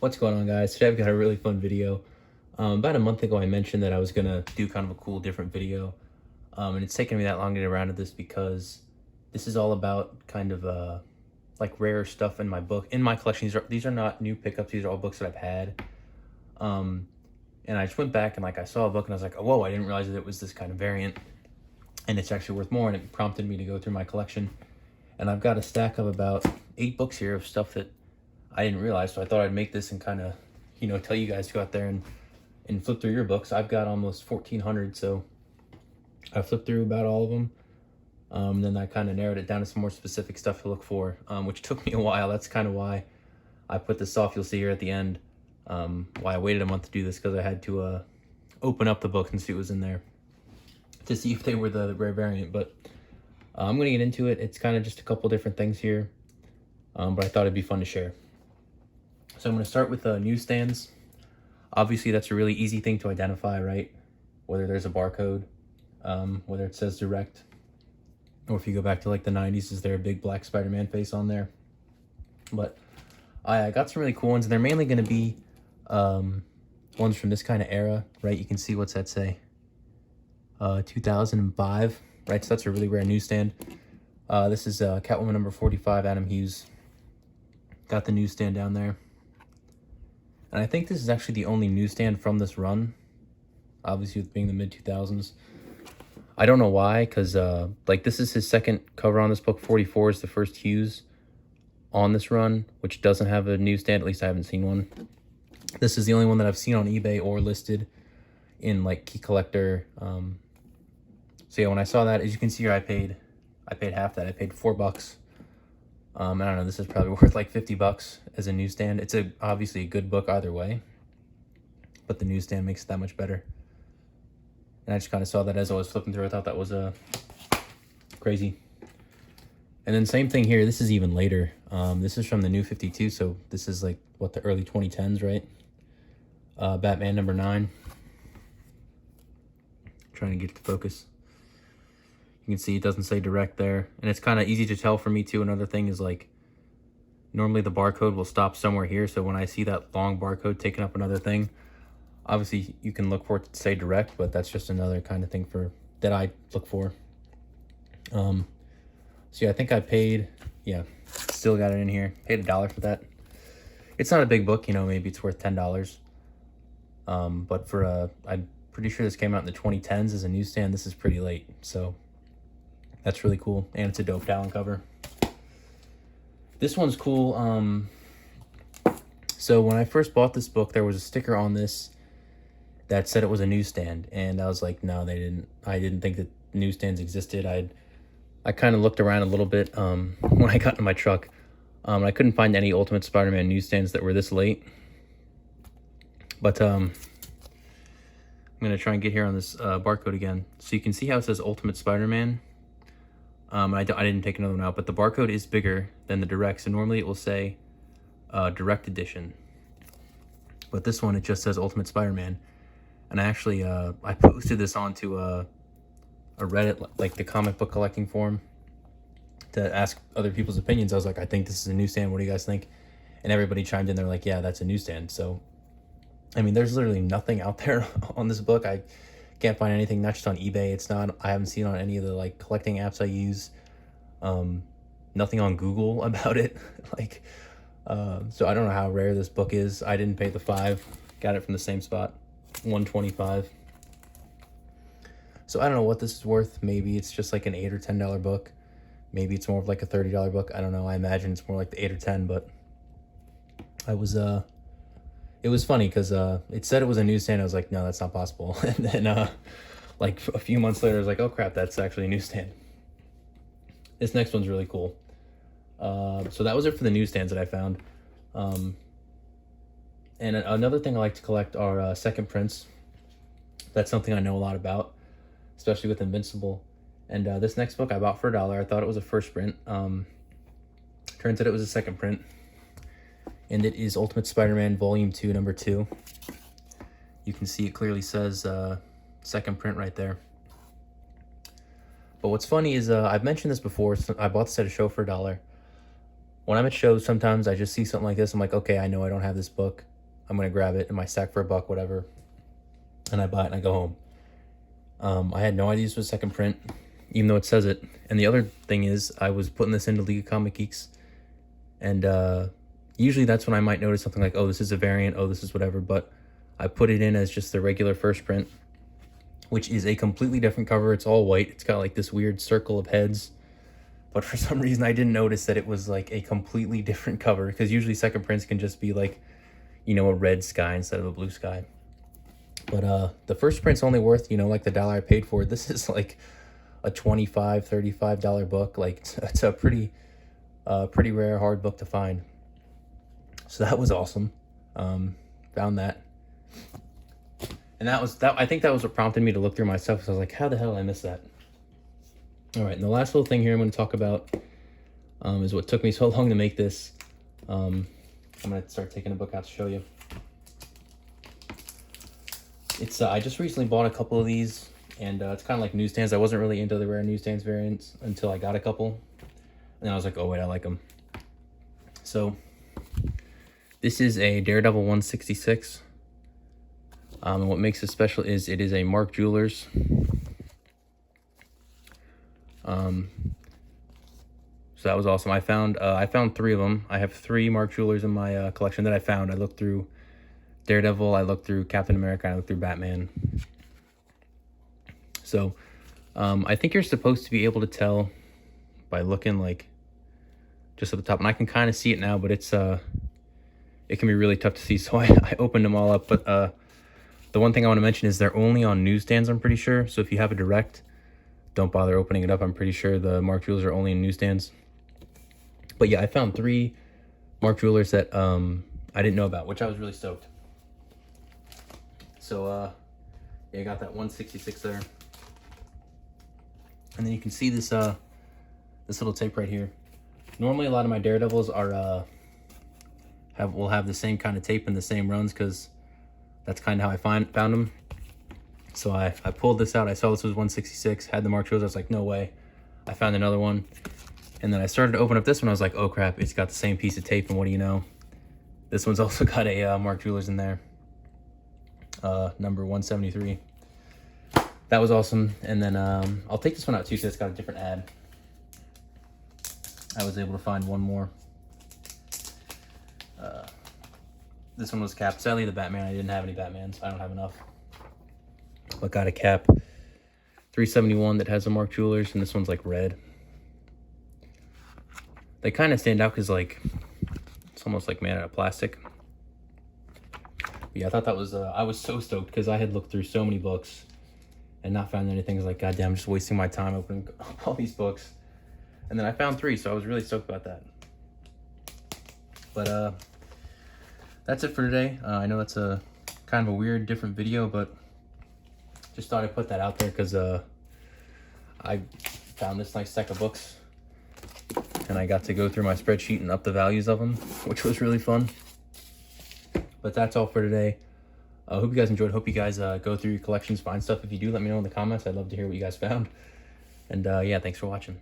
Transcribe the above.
What's going on, guys? Today I've got a really fun video. About a month ago I mentioned that I was gonna do kind of a cool different video, and it's taken me that long to get around to this because this is all about kind of like rare stuff in my book, in my collection. These are not new pickups. These are all books that I've had. um, and I just went back and like I saw a book and I was like, oh, whoa, I didn't realize that it was this kind of variant and it's actually worth more, and it prompted me to go through my collection. And I've got a stack of about 8 books here of stuff that I didn't realize, so I thought I'd make this and kind of, tell you guys to go out there and flip through your books. I've got almost 1,400, so I flipped through about all of them. Then I kind of narrowed it down to some more specific stuff to look for, which took me a while. That's kind of why I put this off. You'll see here at the end why I waited a month to do this, because I had to open up the book and see what was in there to see if they were the rare variant. But I'm going to get into it. It's kind of just a couple different things here, but I thought it'd be fun to share. So I'm going to start with newsstands. Obviously, that's a really easy thing to identify, right? Whether there's a barcode, whether it says direct, or if you go back to like the 90s, is there a big black Spider-Man face on there? But I got some really cool ones, and they're mainly going to be ones from this kind of era, right? You can see, what's that say? 2005, right? So that's a really rare newsstand. This is Catwoman number 45, Adam Hughes. Got the newsstand down there. And I think this is actually the only newsstand from this run, obviously with being the mid-2000s. I don't know why, because like this is his second cover on this book. 44 is the first Hughes on this run, which doesn't have a newsstand. At least I haven't seen one. This is the only one that I've seen on eBay or listed in like Key Collector. So yeah, when I saw that, as you can see here, I paid half that. I paid $4. I don't know, this is probably worth like $50 as a newsstand. It's obviously a good book either way, but the newsstand makes it that much better. And I just kind of saw that as I was flipping through. I thought that was crazy. And then same thing here. This is even later. This is from the New 52, so this is like, what, the early 2010s, right? Batman number 9. Trying to get it to focus. You can see it doesn't say direct there, and it's kind of easy to tell for me too. Another thing is, like, normally the barcode will stop somewhere here, so when I see that long barcode taking up another thing, obviously you can look for it to say direct, but that's just another kind of thing that I look for. So yeah, I think I paid, yeah, still got it in here, paid $1 for that. It's not a big book, maybe it's worth $10. But for I'm pretty sure this came out in the 2010s as a newsstand. This is pretty late, so that's really cool, and it's a dope Talon cover. This one's cool. So when I first bought this book, there was a sticker on this that said it was a newsstand, and I was like, no, they didn't. I didn't think that newsstands existed. I kind of looked around a little bit when I got in my truck. I couldn't find any Ultimate Spider-Man newsstands that were this late. But I'm gonna try and get here on this barcode again, so you can see how it says Ultimate Spider-Man. I didn't take another one out, but the barcode is bigger than the direct, so normally it will say direct edition, but this one, it just says Ultimate Spider-Man. And I actually I posted this onto a Reddit, like the comic book collecting forum, to ask other people's opinions. I was like, I think this is a newsstand, what do you guys think? And everybody chimed in. They're like, yeah, that's a newsstand. So I mean, there's literally nothing out there on this book. I can't find anything, not just on eBay. I haven't seen on any of the like collecting apps I use. Nothing on Google about it. Like, so I don't know how rare this book is. I didn't pay the $5. Got it from the same spot, $125. So I don't know what this is worth. Maybe it's just like an $8 or $10 book. Maybe it's more of like a $30 book. I don't know. I imagine it's more like the 8 or 10, but it was funny because it said it was a newsstand. I was like, no, that's not possible. And then like a few months later, I was like, oh crap, that's actually a newsstand. This next one's really cool. So that was it for the newsstands that I found. And another thing I like to collect are second prints. That's something I know a lot about, especially with Invincible. And this next book I bought for $1. I thought it was a first print. Turns out it was a second print. And it is Ultimate Spider-Man Volume 2, Number 2. You can see it clearly says second print right there. But what's funny is, I've mentioned this before, so I bought this at a show for $1. When I'm at shows, sometimes I just see something like this, I'm like, okay, I know I don't have this book. I'm gonna grab it in my stack for $1, whatever, and I buy it and I go home. I had no idea this was second print, even though it says it. And the other thing is, I was putting this into League of Comic Geeks, and usually that's when I might notice something like, oh, this is a variant, oh, this is whatever, but I put it in as just the regular first print, which is a completely different cover. It's all white. It's got like this weird circle of heads, but for some reason I didn't notice that it was like a completely different cover, because usually second prints can just be like, you know, a red sky instead of a blue sky. But the first print's only worth, you know, like the $1 I paid for it. This is like a $25, $35 book. Like it's a pretty rare, hard book to find. So that was awesome. Found that. And I think that was what prompted me to look through my stuff. So I was like, how the hell did I miss that? All right, and the last little thing here I'm going to talk about is what took me so long to make this. I'm going to start taking a book out to show you. It's I just recently bought a couple of these, and it's kind of like newsstands. I wasn't really into the rare newsstands variants until I got a couple. And I was like, oh wait, I like them. So this is a Daredevil 166. And what makes it special is it is a Mark Jewelers. So that was awesome. I found 3 of them. I have 3 Mark Jewelers in my collection that I found. I looked through Daredevil, I looked through Captain America, I looked through Batman. So I think you're supposed to be able to tell by looking like just at the top, and I can kind of see it now, but it's it can be really tough to see. So I opened them all up. But the one thing I want to mention is they're only on newsstands, I'm pretty sure. So if you have a direct, don't bother opening it up. I'm pretty sure the Mark Jewelers are only in newsstands. But yeah, I found 3 Mark Jewelers that I didn't know about, which I was really stoked. So yeah, I got that 166 there. And then you can see this this little tape right here. Normally a lot of my Daredevils are will have the same kind of tape and the same runs, because that's kind of how I found them. So I pulled this out. I saw this was 166, had the Mark Jewelers. I was like, no way. I found another one. And then I started to open up this one. I was like, oh crap, it's got the same piece of tape. And what do you know? This one's also got a Mark Jewelers in there. Number 173. That was awesome. And then I'll take this one out too, so it's got a different ad. I was able to find one more. This one was Cap. Sadly, the Batman, I didn't have any Batmans. I don't have enough. But got a Cap 371 that has a Mark Jewelers, and this one's like red. They kind of stand out because like it's almost like made out of plastic. Yeah, I thought that was I was so stoked because I had looked through so many books and not found anything. I was like, God damn, I'm just wasting my time opening up all these books. And then I found 3, so I was really stoked about that. But that's it for today. I know that's a kind of a weird, different video, but just thought I'd put that out there because I found this nice stack of books, and I got to go through my spreadsheet and up the values of them, which was really fun. But that's all for today. I hope you guys enjoyed. Hope you guys go through your collections, find stuff. If you do, let me know in the comments. I'd love to hear what you guys found. And yeah, thanks for watching.